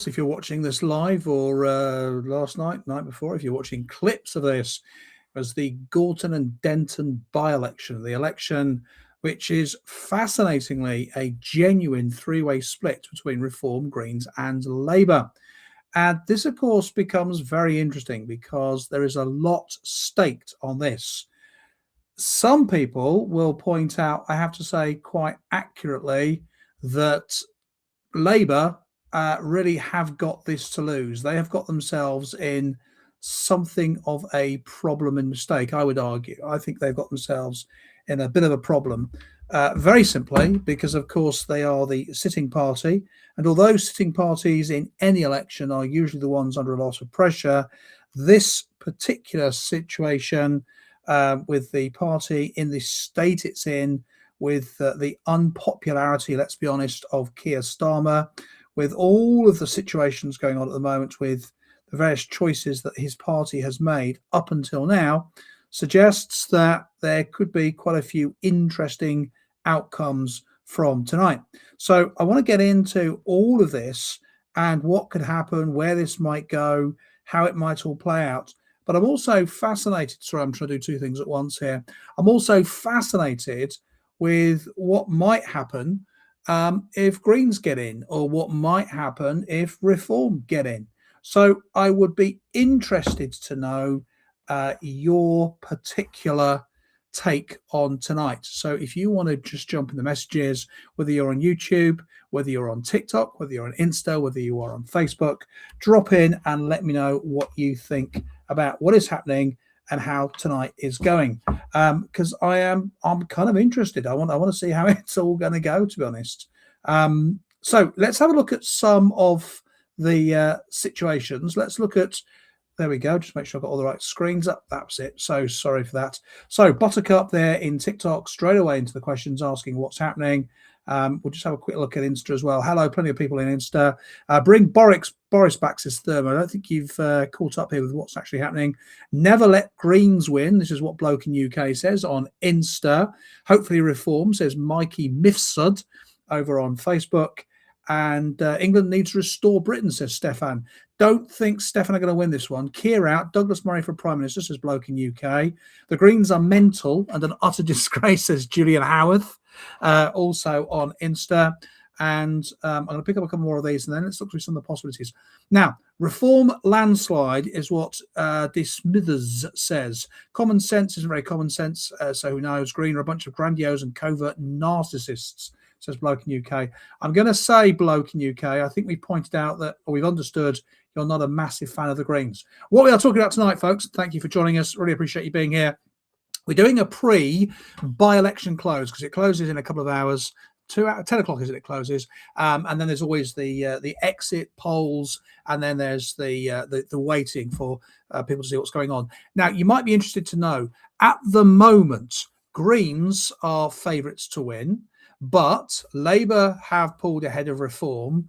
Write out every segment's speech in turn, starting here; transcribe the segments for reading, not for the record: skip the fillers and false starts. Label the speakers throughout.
Speaker 1: If you're watching this live or last night, night before, if you're watching clips of this, as the Gorton and Denton by-election, the election which is fascinatingly a genuine three-way split between Reform, Greens and Labour. And this, of course, becomes very interesting because there is a lot staked on this. Some people will point out, I have to say quite accurately, that Labour really have got this to lose. They have got themselves in something of a problem and mistake, I would argue. I think they've got themselves in a bit of a problem, very simply because, of course, they are the sitting party. And although sitting parties in any election are usually the ones under a lot of pressure, this particular situation with the party in the state it's in, with the unpopularity, let's be honest, of Keir Starmer, with all of the situations going on at the moment with the various choices that his party has made up until now, suggests that there could be quite a few interesting outcomes from tonight. So I want to get into all of this and what could happen, where this might go, how it might all play out. But I'm also fascinated. Sorry, I'm trying to do two things at once here. I'm also fascinated with what might happen if Greens get in, or what might happen if Reform get in. So I would be interested to know your particular take on tonight. So if you want to just jump in the messages, whether you're on YouTube, whether you're on TikTok, whether you're on Insta, whether you are on Facebook, drop in and let me know what you think about what is happening and how tonight is going, because I'm kind of interested. I want to see how it's all going to go, to be honest. So let's have a look at some of the situations. Let's look at, there we go, just make sure I've got all the right screens up. That's it. So sorry for that. So Buttercup there in TikTok, straight away into the questions, asking what's happening. We'll just have a quick look at Insta as well. Hello, plenty of people in Insta. Bring Boris back, says Thermo. I don't think you've caught up here with what's actually happening. Never let Greens win. This is what Bloke in UK says on Insta. Hopefully Reform, says Mikey Mifsud over on Facebook. And England needs to restore Britain, says Stefan. Don't think Stefan are going to win this one. Keir out. Douglas Murray for Prime Minister, says Bloke in UK. The Greens are mental and an utter disgrace, says Julian Howarth. Also on Insta. And I'm going to pick up a couple more of these and then let's look through some of the possibilities. Now, Reform landslide is what De Smithers says. Common sense isn't very common sense, so who knows? Green are a bunch of grandiose and covert narcissists, says Bloke in UK. I'm going to say, Bloke in UK, I think we've pointed out that, or we've understood, you're not a massive fan of the Greens. What we are talking about tonight, folks, thank you for joining us. Really appreciate you being here. We're doing a pre-by-election close because it closes in a couple of hours. 10 o'clock is it closes, and then there's always the exit polls, and then there's the waiting for people to see what's going on. Now, you might be interested to know, at the moment, Greens are favourites to win, but Labour have pulled ahead of Reform.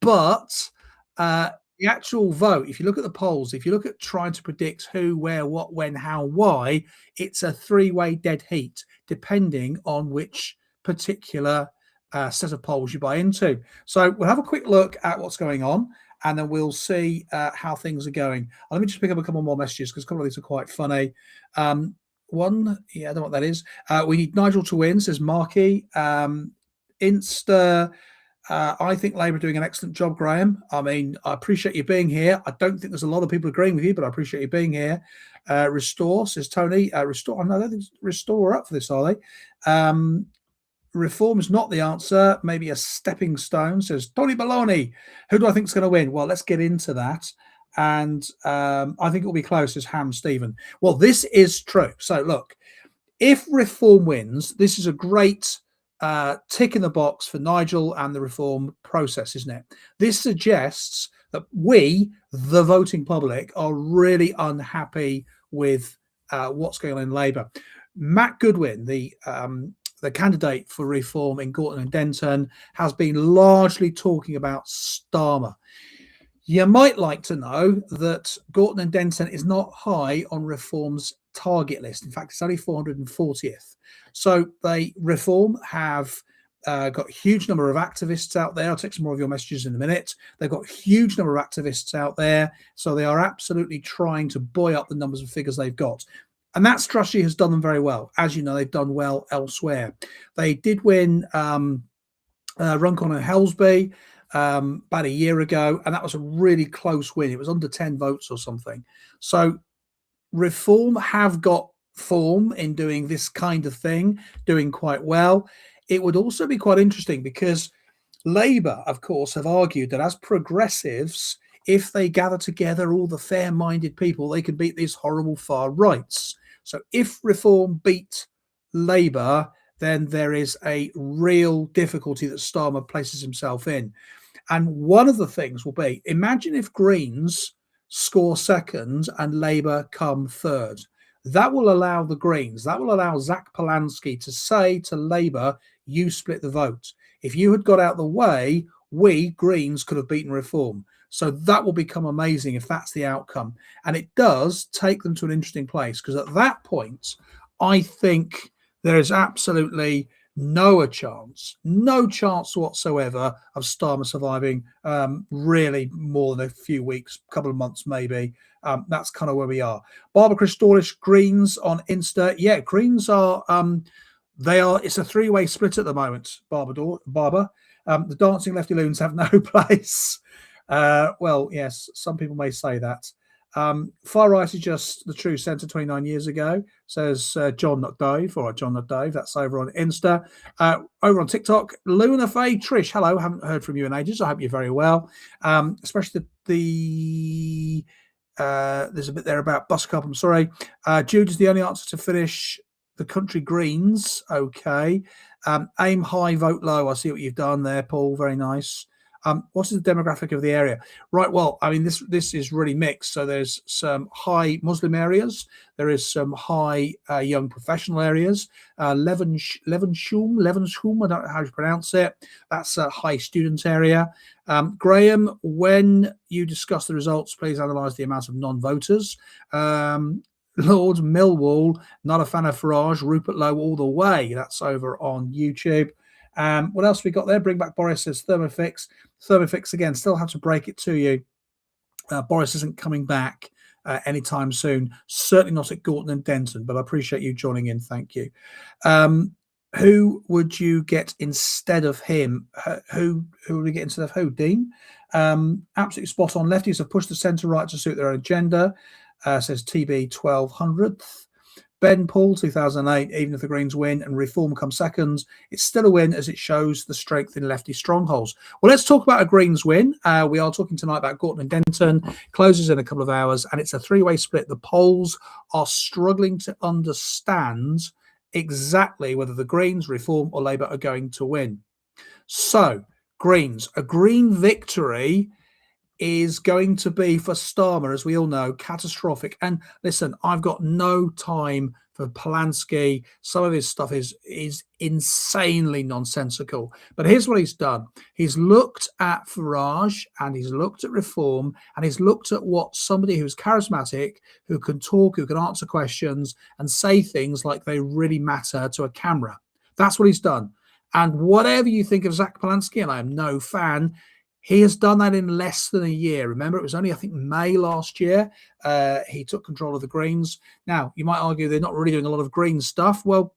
Speaker 1: But the actual vote, if you look at the polls, if you look at trying to predict who, where, what, when, how, why, it's a three-way dead heat, depending on which particular set of polls you buy into. So we'll have a quick look at what's going on, and then we'll see how things are going. Let me just pick up a couple more messages because a couple of these are quite funny. One, yeah, I don't know what that is. We need Nigel to win, says Marky. Insta, I think Labour are doing an excellent job, Graham. I mean, I appreciate you being here. I don't think there's a lot of people agreeing with you, but I appreciate you being here. Restore, says Tony. Restore, I don't think Restore are up for this, are they? Reform is not the answer. Maybe a stepping stone, says Tony Baloney. Who do I think is going to win? Well, let's get into that. And I think it will be close, says Ham Stephen. Well, this is true. So look, if Reform wins, this is a great tick in the box for Nigel and the Reform process, isn't it? This suggests that we, the voting public, are really unhappy with what's going on in Labour. Matt Goodwin, the candidate for Reform in Gorton and Denton, has been largely talking about Starmer. You might like to know that Gorton and Denton is not high on Reform's target list. In fact, it's only 440th. So they Reform have got a huge number of activists out there. I'll take some more of your messages in a minute. They've got a huge number of activists out there. So they are absolutely trying to buoy up the numbers of figures they've got. And that strategy has done them very well. As you know, they've done well elsewhere. They did win Runcorn and Helsby about a year ago, and that was a really close win. It was under 10 votes or something. So Reform have got form in doing this kind of thing, doing quite well. It would also be quite interesting because Labour, of course, have argued that as progressives, if they gather together all the fair-minded people, they can beat these horrible far rights. So if Reform beat Labour, then there is a real difficulty that Starmer places himself in. And one of the things will be, imagine if Greens score second and Labour come third. That will allow the Greens, that will allow Zach Polanski to say to Labour, you split the vote. If you had got out the way, we Greens could have beaten Reform. So that will become amazing if that's the outcome. And it does take them to an interesting place, because at that point, I think there is absolutely no chance whatsoever of Starmer surviving really more than a few weeks, couple of months maybe. That's kind of where we are. Barbara Christolish, Greens on Insta. Yeah, Greens are, it's a three-way split at the moment, Barbara. The dancing lefty loons have no place. Well, yes, some people may say that. Far right is just the true centre 29 years ago, says John, not Dave. All right, John, not Dave. That's over on Insta. Over on TikTok, Luna Faye, Trish, hello. Haven't heard from you in ages. I hope you're very well. Especially there's a bit there about Buttercup. I'm sorry. Jude is the only answer to finish the country Greens. Okay. Aim high, vote low. I see what you've done there, Paul. Very nice. What is the demographic of the area? Right, well, I mean, this is really mixed. So there's some high Muslim areas. There is some high young professional areas. Levenshulme, I don't know how to pronounce it. That's a high student area. Graham, when you discuss the results, please analyse the amount of non-voters. Lord Millwall, not a fan of Farage. Rupert Lowe all the way. That's over on YouTube. What else we got there? Bring back Boris, says Thermofix. Thermofix again, still have to break it to you. Boris isn't coming back anytime soon. Certainly not at Gorton and Denton, but I appreciate you joining in. Thank you. Who would you get instead of him? Who would we get instead of who? Dean? Absolutely spot on. Lefties have pushed the centre right to suit their own agenda, says TB 1200th. Ben Paul, 2008, even if the Greens win and Reform come seconds, it's still a win as it shows the strength in lefty strongholds. Well, let's talk about a Greens win. We are talking tonight about Gorton and Denton. Closes in a couple of hours, and it's a three-way split. The polls are struggling to understand exactly whether the Greens, Reform or Labour are going to win. So, Greens, a Green victory is going to be for Starmer, as we all know, catastrophic. And listen, I've got no time for Polanski. Some of his stuff is insanely nonsensical. But here's what he's done. He's looked at Farage and he's looked at Reform and he's looked at what somebody who's charismatic, who can talk, who can answer questions and say things like they really matter to a camera. That's what he's done. And whatever you think of Zach Polanski, and I am no fan, he has done that in less than a year. Remember, it was only, I think, May last year. He took control of the Greens. Now, you might argue they're not really doing a lot of Green stuff. Well,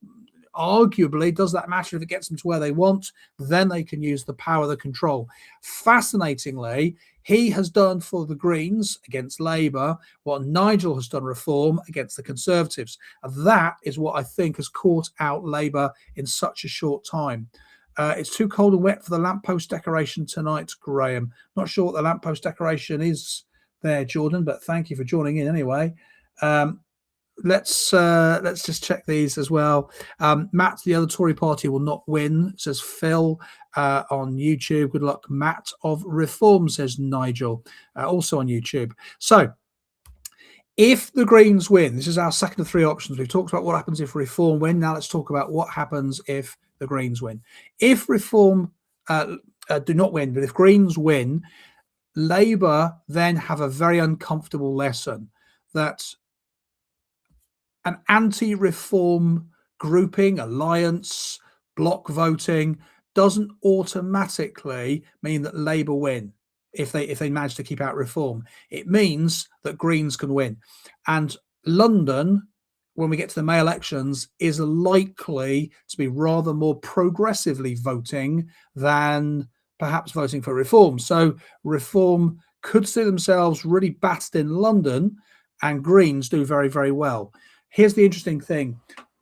Speaker 1: arguably, does that matter if it gets them to where they want? Then they can use the power, the control. Fascinatingly, he has done for the Greens against Labour what Nigel has done Reform against the Conservatives. And that is what I think has caught out Labour in such a short time. It's too cold and wet for the lamppost decoration tonight, Graham. Not sure what the lamppost decoration is there, Jordan, but thank you for joining in anyway. Let's just check these as well. Matt, the other Tory party will not win, says Phil on YouTube. Good luck, Matt of Reform, says Nigel, also on YouTube. So, if the Greens win, this is our second of three options. We've talked about what happens if Reform win. Now let's talk about what happens if the Greens win. If Reform do not win, but if Greens win, Labour then have a very uncomfortable lesson that an anti-Reform grouping, alliance, block voting doesn't automatically mean that Labour win if they manage to keep out reform. It means that Greens can win. And London, when we get to the May elections, is likely to be rather more progressively voting than perhaps voting for reform. So reform could see themselves really battered in London, and Greens do very, very well. Here's the interesting thing.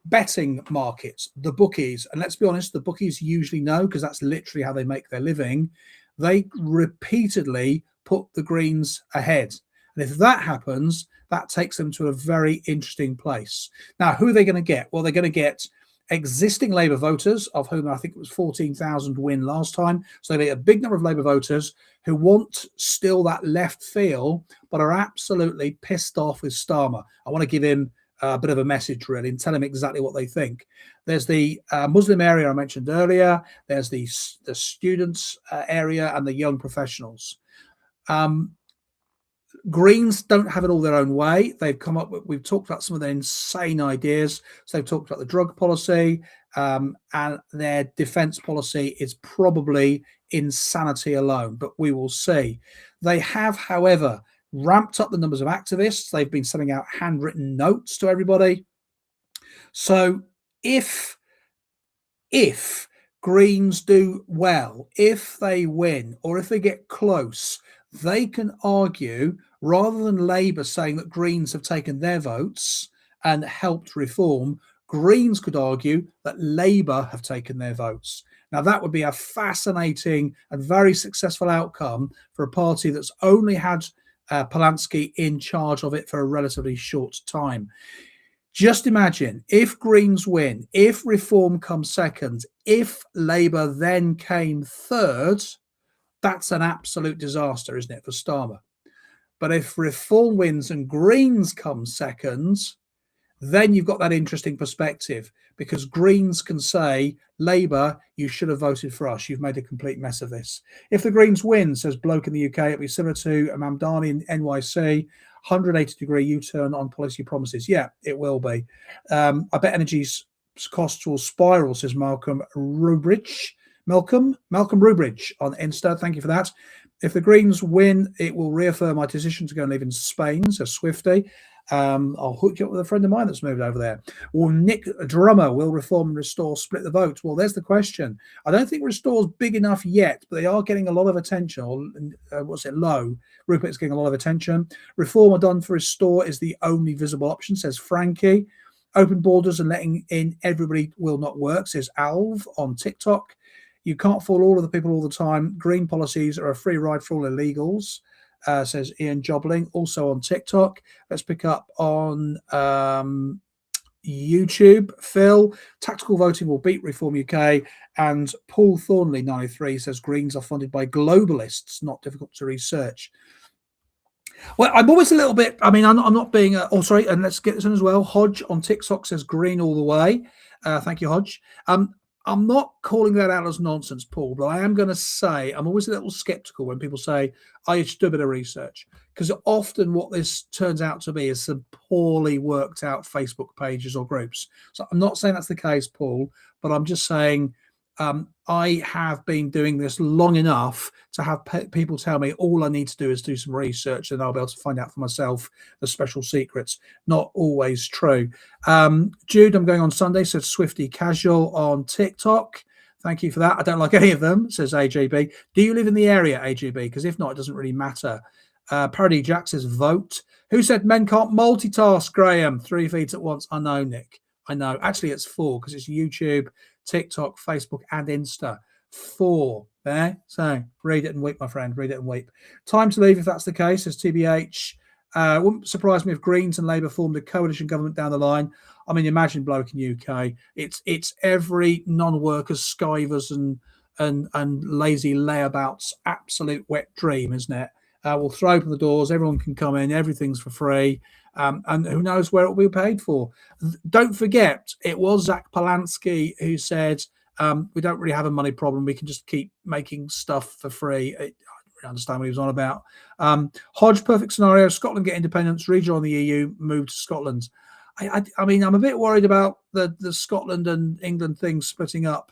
Speaker 1: Betting markets, the bookies, and let's be honest, the bookies usually know, because that's literally how they make their living. They repeatedly put the Greens ahead. And if that happens, that takes them to a very interesting place. Now, who are they going to get? Well, they're going to get existing Labour voters, of whom I think it was 14,000 win last time. So they get a big number of Labour voters who want still that left feel, but are absolutely pissed off with Starmer. I want to give him a bit of a message, really, and tell him exactly what they think. There's the Muslim area I mentioned earlier. There's the students area and the young professionals. Greens don't have it all their own way. They've come up with, we've talked about some of their insane ideas. So they've talked about the drug policy, and their defence policy is probably insanity alone, but we will see. They have, however, ramped up the numbers of activists. They've been sending out handwritten notes to everybody. So if Greens do well, if they win, or if they get close, they can argue, rather than Labour saying that Greens have taken their votes and helped reform, Greens could argue that Labour have taken their votes. Now, that would be a fascinating and very successful outcome for a party that's only had Polanski in charge of it for a relatively short time. Just imagine if Greens win, if reform comes second, if Labour then came third, that's an absolute disaster, isn't it, for Starmer? But if reform wins and Greens come second, then you've got that interesting perspective, because Greens can say, Labour, you should have voted for us. You've made a complete mess of this. If the Greens win, says Bloke in the UK, it'll be similar to Mamdani in NYC, 180-degree U-turn on policy promises. Yeah, it will be. I bet energy's costs will spiral, says Malcolm Rubridge. Malcolm Rubridge on Insta. Thank you for that. If the Greens win, it will reaffirm my decision to go and live in Spain, says Swifty. I'll hook you up with a friend of mine that's moved over there. Well, Nick Drummer, will reform and restore split the vote? Well, there's the question. I don't think restore's big enough yet, but they are getting a lot of attention. Low? Rupert's getting a lot of attention. Reform are done for restore is the only visible option, says Frankie. Open borders and letting in everybody will not work, says Alv on TikTok. You can't fool all of the people all the time. Green policies are a free ride for all illegals, says Ian Jobling, also on TikTok. Let's pick up on YouTube. Phil, tactical voting will beat Reform UK. And Paul Thornley, 93, says Greens are funded by globalists, not difficult to research. Well, I'm always a little bit, I mean, I'm not being, sorry, and let's get this in as well. Hodge on TikTok says Green all the way. Thank you, Hodge. I'm not calling that out as nonsense, Paul, but I am going to say I'm always a little skeptical when people say, I should do a bit of research, because often what this turns out to be is some poorly worked out Facebook pages or groups. So I'm not saying that's the case, Paul, but I'm just saying I have been doing this long enough to have people tell me all I need to do is do some research and I'll be able to find out for myself the special secrets. Not always true. Jude, I'm going on Sunday, says Swifty Casual on TikTok. Thank you for that. I don't like any of them, says AJB. Do you live in the area, AJB? Because if not, it doesn't really matter. Parody Jack says vote. Who said men can't multitask, Graham? 3 feeds at once. I know, Nick. I know. Actually, it's 4, because it's YouTube, TikTok, Facebook, and Insta. 4 there. So read it and weep, my friend. Read it and weep. Time to leave if that's the case, says TBH. Wouldn't surprise me if Greens and Labour formed a coalition government down the line. I mean, imagine Bloke in UK. It's every non-workers, skivers, and lazy layabouts absolute wet dream, isn't it? We'll throw open the doors. Everyone can come in. Everything's for free. And who knows where it will be paid for. Don't forget, it was Zach Polanski who said, we don't really have a money problem. We can just keep making stuff for free. I don't really understand what he was on about. Hodge, perfect scenario. Scotland get independence, rejoin the EU, move to Scotland. I mean, I'm a bit worried about the Scotland and England thing splitting up.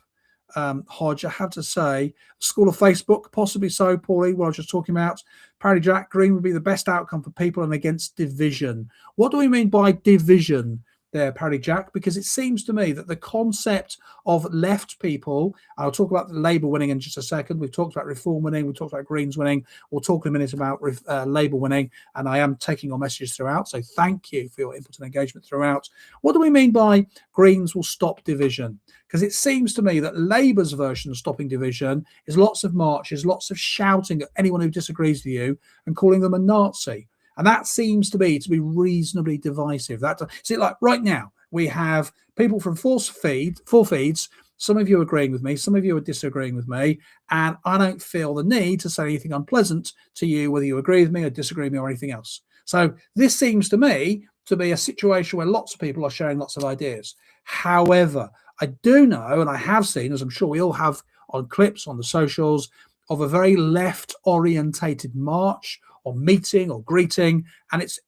Speaker 1: Hodge, I have to say, school of Facebook, possibly so, Paulie, what I was just talking about. Apparently, Jack Green would be the best outcome for people and against division. What do we mean by division there, Paddy Jack? Because it seems to me that the concept of left people, I'll talk about the Labour winning in just a second. We've talked about Reform winning. We've talked about Greens winning. We'll talk in a minute about Labour winning. And I am taking your messages throughout. So thank you for your input and engagement throughout. What do we mean by Greens will stop division? Because it seems to me that Labour's version of stopping division is lots of marches, lots of shouting at anyone who disagrees with you and calling them a Nazi. And that seems to be reasonably divisive. See, like right now, we have people from four feeds. Some of you are agreeing with me, some of you are disagreeing with me, and I don't feel the need to say anything unpleasant to you, whether you agree with me or disagree with me or anything else. So this seems to me to be a situation where lots of people are sharing lots of ideas. However, I do know, and I have seen, as I'm sure we all have on clips on the socials, of a very left-orientated march or meeting or greeting, and it's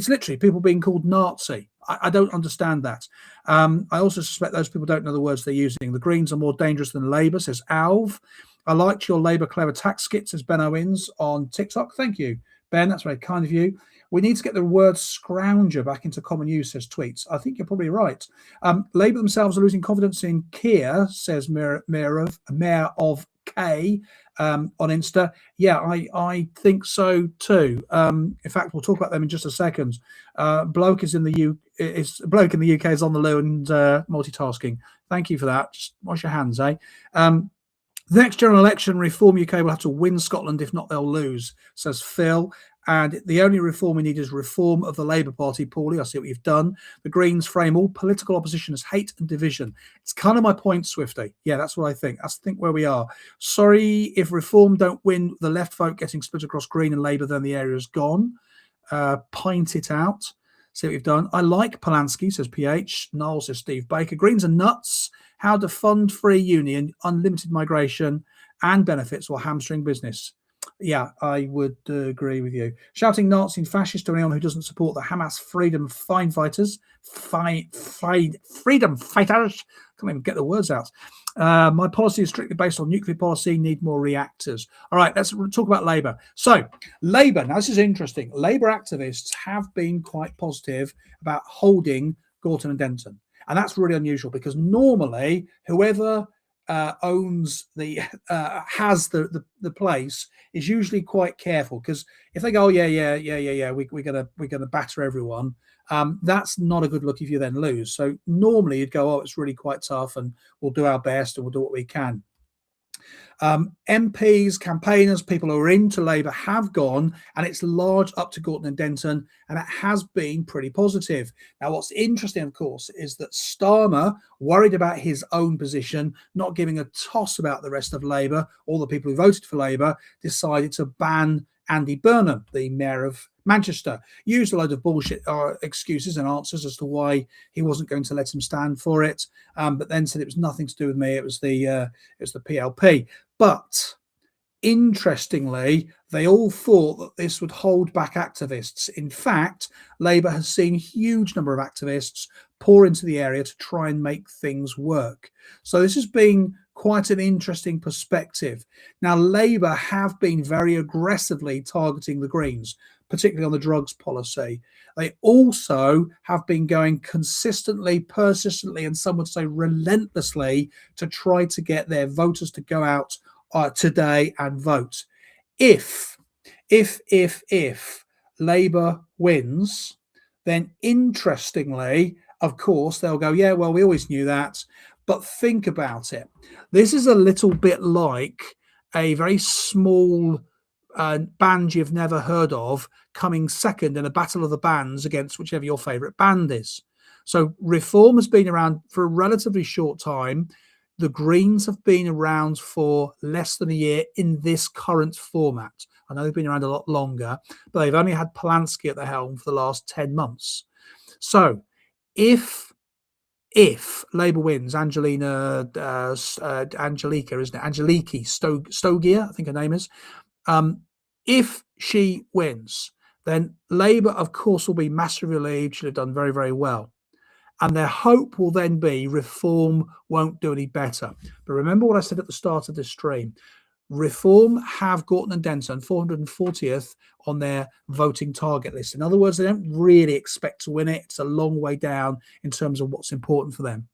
Speaker 1: literally people being called Nazi. I don't understand that. I also suspect those people don't know the words they're using. The Greens are more dangerous than Labour, says Alv. I liked your Labour clever tax skit, says Ben Owens on TikTok. Thank you, Ben. That's very kind of you. We need to get the word scrounger back into common use, says Tweets. I think you're probably right. Labour themselves are losing confidence in Keir, says Mayor of K on Insta. Yeah, I think so too. In fact, we'll talk about them in just a second. Bloke in the UK is on the loo and multitasking. Thank you for that. Just wash your hands, eh? The next general election, Reform UK will have to win Scotland. If not, they'll lose, says Phil. And the only reform we need is reform of the Labour Party, Paulie. I see what you've done. The Greens frame all political opposition as hate and division. It's kind of my point, Swifty. Yeah, that's what I think. I think where we are. Sorry, if reform don't win the left vote getting split across Green and Labour, then the area's gone. Pint it out. See what you've done. I like Polanski, says PH. Noel says Steve Baker. Greens are nuts. How to fund free uni and unlimited migration and benefits will hamstring business. Yeah, I would agree with you. Shouting Nazi and fascist to anyone who doesn't support the Hamas freedom fighters. Freedom fighters. Can't even get the words out. My policy is strictly based on nuclear policy. Need more reactors. All right, let's talk about Labour. So Labour, now this is interesting. Labour activists have been quite positive about holding Gorton and Denton. And that's really unusual because normally whoever owns has the place is usually quite careful, because if they go, we're gonna batter everyone, that's not a good look if you then lose. So normally you'd go, it's really quite tough and we'll do our best and we'll do what we can. MPs, campaigners, people who are into Labour have gone, and it's large up to Gorton and Denton, and it has been pretty positive. Now, what's interesting, of course, is that Starmer, worried about his own position, not giving a toss about the rest of Labour, all the people who voted for Labour, decided to ban Andy Burnham, the mayor of Manchester. Used a load of bullshit excuses and answers as to why he wasn't going to let him stand for it, but then said it was nothing to do with me. It was the PLP. But interestingly, they all thought that this would hold back activists. In fact, Labour has seen a huge number of activists pour into the area to try and make things work. So this has been quite an interesting perspective. Now, Labour have been very aggressively targeting the Greens, particularly on the drugs policy. They also have been going consistently, persistently, and some would say relentlessly to try to get their voters to go out today and vote. If Labour wins, then interestingly, of course, they'll go, yeah, well, we always knew that. But think about it. This is a little bit like a very small band you've never heard of coming second in a battle of the bands against whichever your favourite band is. So Reform has been around for a relatively short time. The Greens have been around for less than a year in this current format. I know they've been around a lot longer, but they've only had Polanski at the helm for the last 10 months. So if Labour wins, Angelica, isn't it? Angeliki Stogia, I think her name is. If she wins, then Labour, of course, will be massively relieved. She'll have done very, very well. And their hope will then be Reform won't do any better. But remember what I said at the start of this stream. Reform have Gorton and Denton 440th on their voting target list. In other words, they don't really expect to win it. It's a long way down in terms of what's important for them.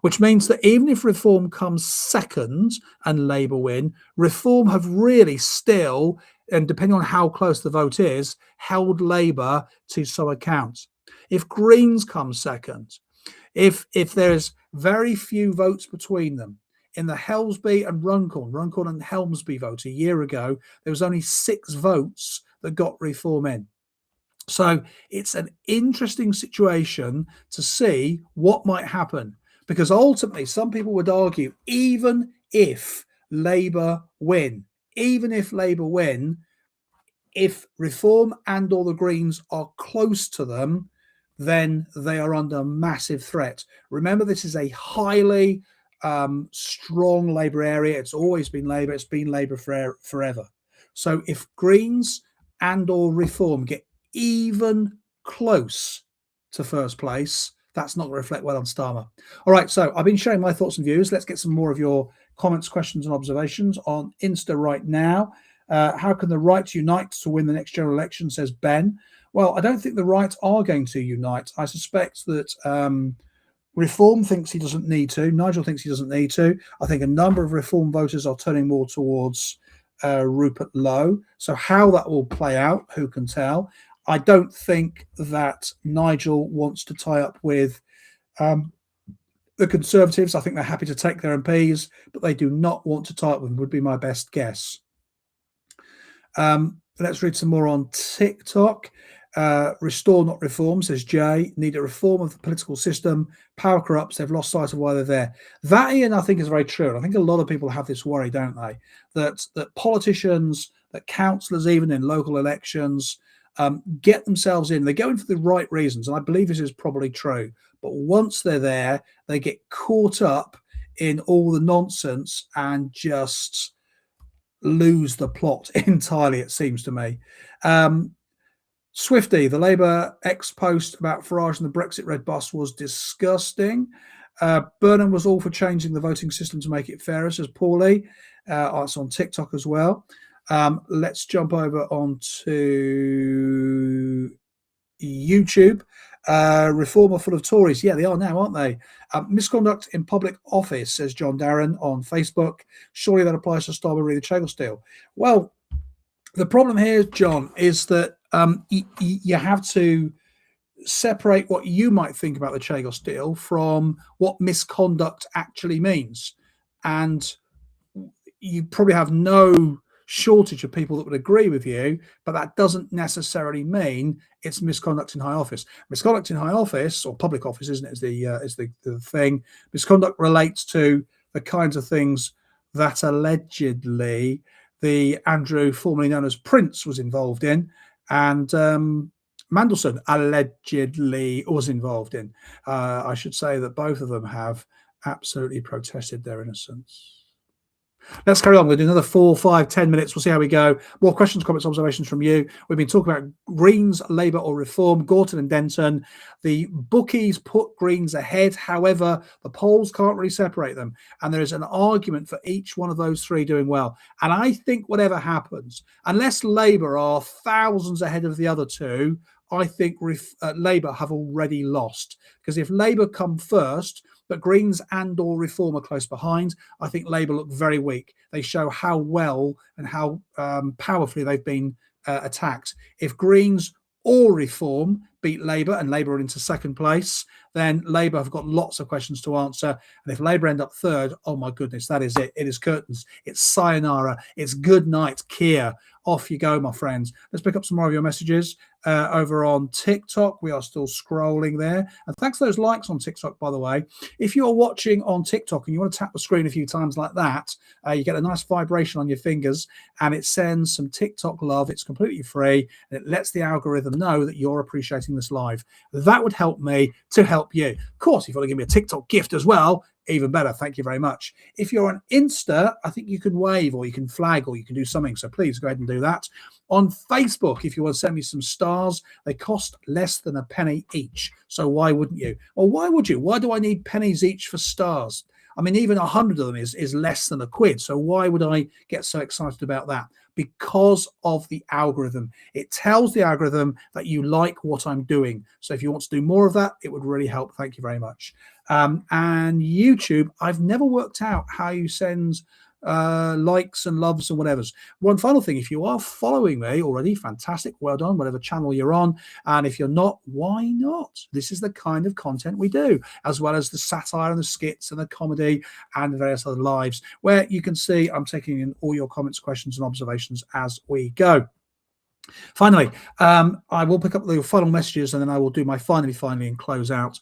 Speaker 1: Which means that even if Reform comes second and Labour win, Reform have really still, and depending on how close the vote is, held Labour to some account. If Greens come second, if there's very few votes between them, in the Helsby and Runcorn and Helmsby vote a year ago, there was only 6 votes that got Reform in. So it's an interesting situation to see what might happen, because ultimately some people would argue, even if Labour win, if Reform and or the Greens are close to them, then they are under massive threat. Remember, this is a highly strong Labour area. It's always been Labour. It's been Labour forever. So if Greens and or Reform get even close to first place, that's not going to reflect well on Starmer. All right, so I've been sharing my thoughts and views. Let's get some more of your comments, questions, and observations on Insta right now. How can the right unite to win the next general election, says Ben. Well, I don't think the right are going to unite. I suspect that Reform thinks he doesn't need to. Nigel thinks he doesn't need to. I think a number of Reform voters are turning more towards Rupert Lowe. So how that will play out, who can tell? I don't think that Nigel wants to tie up with the Conservatives. I think they're happy to take their MPs, but they do not want to tie up with them, would be my best guess. Let's read some more on TikTok. Restore, not reform, says Jay. Need a reform of the political system. Power corrupts. They've lost sight of why they're there. That, Ian, I think is very true. And I think a lot of people have this worry, don't they? That politicians, that councillors, even in local elections, get themselves in. They go in for the right reasons. And I believe this is probably true. But once they're there, they get caught up in all the nonsense and just lose the plot entirely, it seems to me. Swifty, the Labour ex-post about Farage and the Brexit red bus was disgusting. Burnham was all for changing the voting system to make it fairer, says Paulie. It's on TikTok as well. Let's jump over onto YouTube. Reform are full of Tories. Yeah, they are now, aren't they? Misconduct in public office, says John Darren on Facebook. Surely that applies to Starmer re the Chagos. Well, the problem here, John, is that you have to separate what you might think about the Chagos deal from what misconduct actually means. And you probably have no shortage of people that would agree with you, but that doesn't necessarily mean it's misconduct in high office. Misconduct in high office, or public office, isn't it, is the thing. Misconduct relates to the kinds of things that allegedly the Andrew, formerly known as Prince, was involved in, and Mandelson allegedly was involved in. I should say that both of them have absolutely protested their innocence. Let's carry on. We'll do another 4, 5, 10 minutes. We'll see how we go. More questions, comments, observations from you. We've been talking about Greens, Labour or Reform, Gorton and Denton. The bookies put Greens ahead. However, the polls can't really separate them. And there is an argument for each one of those three doing well. And I think whatever happens, unless Labour are thousands ahead of the other two, I think Labour have already lost. Because if Labour come first, but Greens and or Reform are close behind, I think Labour look very weak. They show how well and how powerfully they've been attacked. If Greens or Reform beat Labour and Labour are into second place, then Labour have got lots of questions to answer. And if Labour end up third, oh my goodness, that is it. It is curtains. It's sayonara. It's good night, Kia. Off you go, my friends. Let's pick up some more of your messages over on TikTok. We are still scrolling there. And thanks for those likes on TikTok, by the way. If you're watching on TikTok and you want to tap the screen a few times like that, you get a nice vibration on your fingers and it sends some TikTok love. It's completely free and it lets the algorithm know that you're appreciating this live. That would help me to help you. Of course, if you want to give me a TikTok gift as well, even better. Thank you very much. If you're on Insta, I think you can wave or you can flag or you can do something. So please go ahead and do that. On Facebook, if you want to send me some stars, they cost less than a penny each. So why wouldn't you? Or why would you? Why do I need pennies each for stars? I mean, even 100 of them is less than a quid. So why would I get so excited about that? Because of the algorithm. It tells the algorithm that you like what I'm doing. So if you want to do more of that, it would really help. Thank you very much. And YouTube, I've never worked out how you send likes and loves and whatevers. One final thing, if you are following me already, fantastic, well done, whatever channel you're on. And if you're not, why not? This is the kind of content we do, as well as the satire and the skits and the comedy and the various other lives, where you can see I'm taking in all your comments, questions and observations as we go. Finally, I will pick up the final messages and then I will do my finally and close out.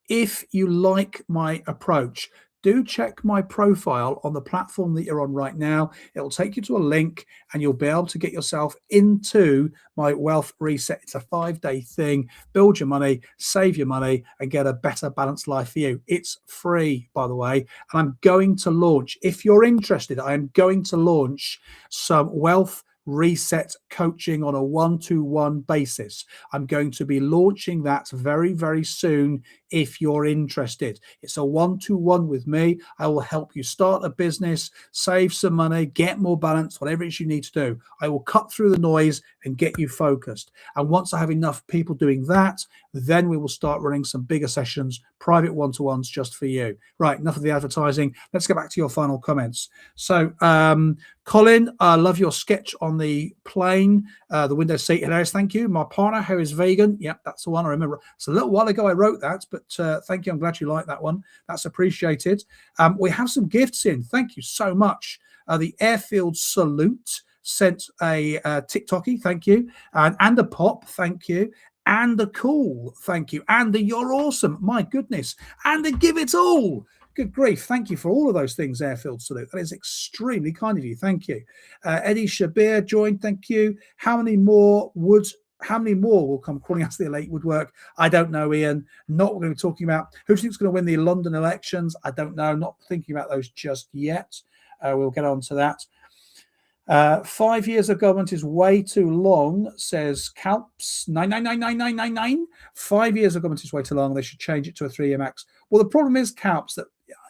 Speaker 1: If you like my approach, do check my profile on the platform that you're on right now. It'll take you to a link and you'll be able to get yourself into my wealth reset. It's a 5-day thing. Build your money, save your money, and get a better balanced life for you. It's free, by the way. And I'm going to launch, if you're interested, I am going to launch some wealth reset coaching on a 1-to-1 basis. I'm going to be launching that very, very soon if you're interested. It's a 1-to-1 with me. I will help you start a business, save some money, get more balance, whatever it is you need to do. I will cut through the noise and get you focused. And once I have enough people doing that, then we will start running some bigger sessions, private 1-to-1s just for you. Right, enough of the advertising. Let's get back to your final comments. So, Colin, I love your sketch on the plane, the window seat. Hilarious, thank you. My partner, who is vegan. Yep, that's the one I remember. It's a little while ago I wrote that, but thank you. I'm glad you like that one. That's appreciated. We have some gifts in. Thank you so much. The Airfield Salute sent a TikToky, thank you. And a pop, thank you. And a cool, thank you. And a you're awesome, my goodness. And a give it all. Good grief. Thank you for all of those things, Airfield Salute. That is extremely kind of you. Thank you. Eddie Shabir joined. Thank you. How many more will come crawling out of the elite woodwork? I don't know, Ian. Not what we're going to be talking about. Who do you think is going to win the London elections? I don't know. Not thinking about those just yet. We'll get on to that. 5 years of government is way too long, says Calps 9999999. 5 years of government is way too long. They should change it to a 3-year max. Well, the problem is, Calps, that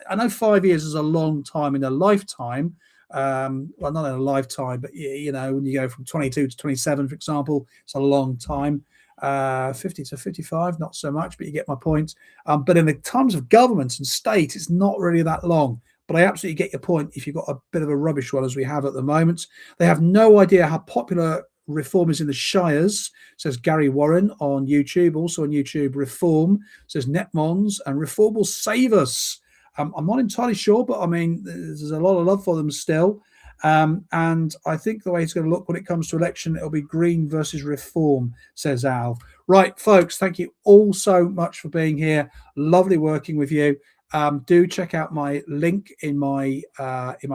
Speaker 1: I know 5 years is a long time in a lifetime. Well, not in a lifetime, but you know, when you go from 22 to 27, for example, it's a long time. 50 to 55, not so much, but you get my point. But in the times of government and state, it's not really that long. But I absolutely get your point if you've got a bit of a rubbish one, as we have at the moment. They have no idea how popular reform is in the shires, says Gary Warren on YouTube. Also on YouTube, reform, says Netmons, and reform will save us. I'm not entirely sure, but I mean, there's a lot of love for them still. And I think the way it's going to look when it comes to election, it'll be Green versus Reform, says Al. Right, folks, thank you all so much for being here. Lovely working with you. Do check out my link in my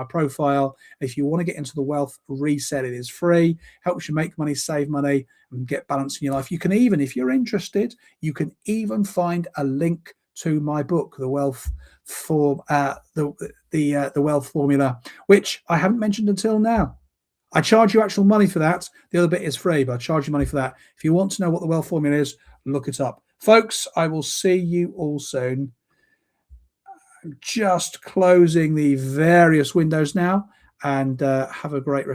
Speaker 1: profile. If you want to get into the wealth reset, it is free. Helps you make money, save money, and get balance in your life. You can even, if you're interested, you can even find a link to my book, The Wealth the Wealth Formula, which I haven't mentioned until now. I charge you actual money for that. The other bit is free, but I charge you money for that. If you want to know what the Wealth Formula is, look it up. Folks, I will see you all soon. I'm just closing the various windows now, and have a great rest.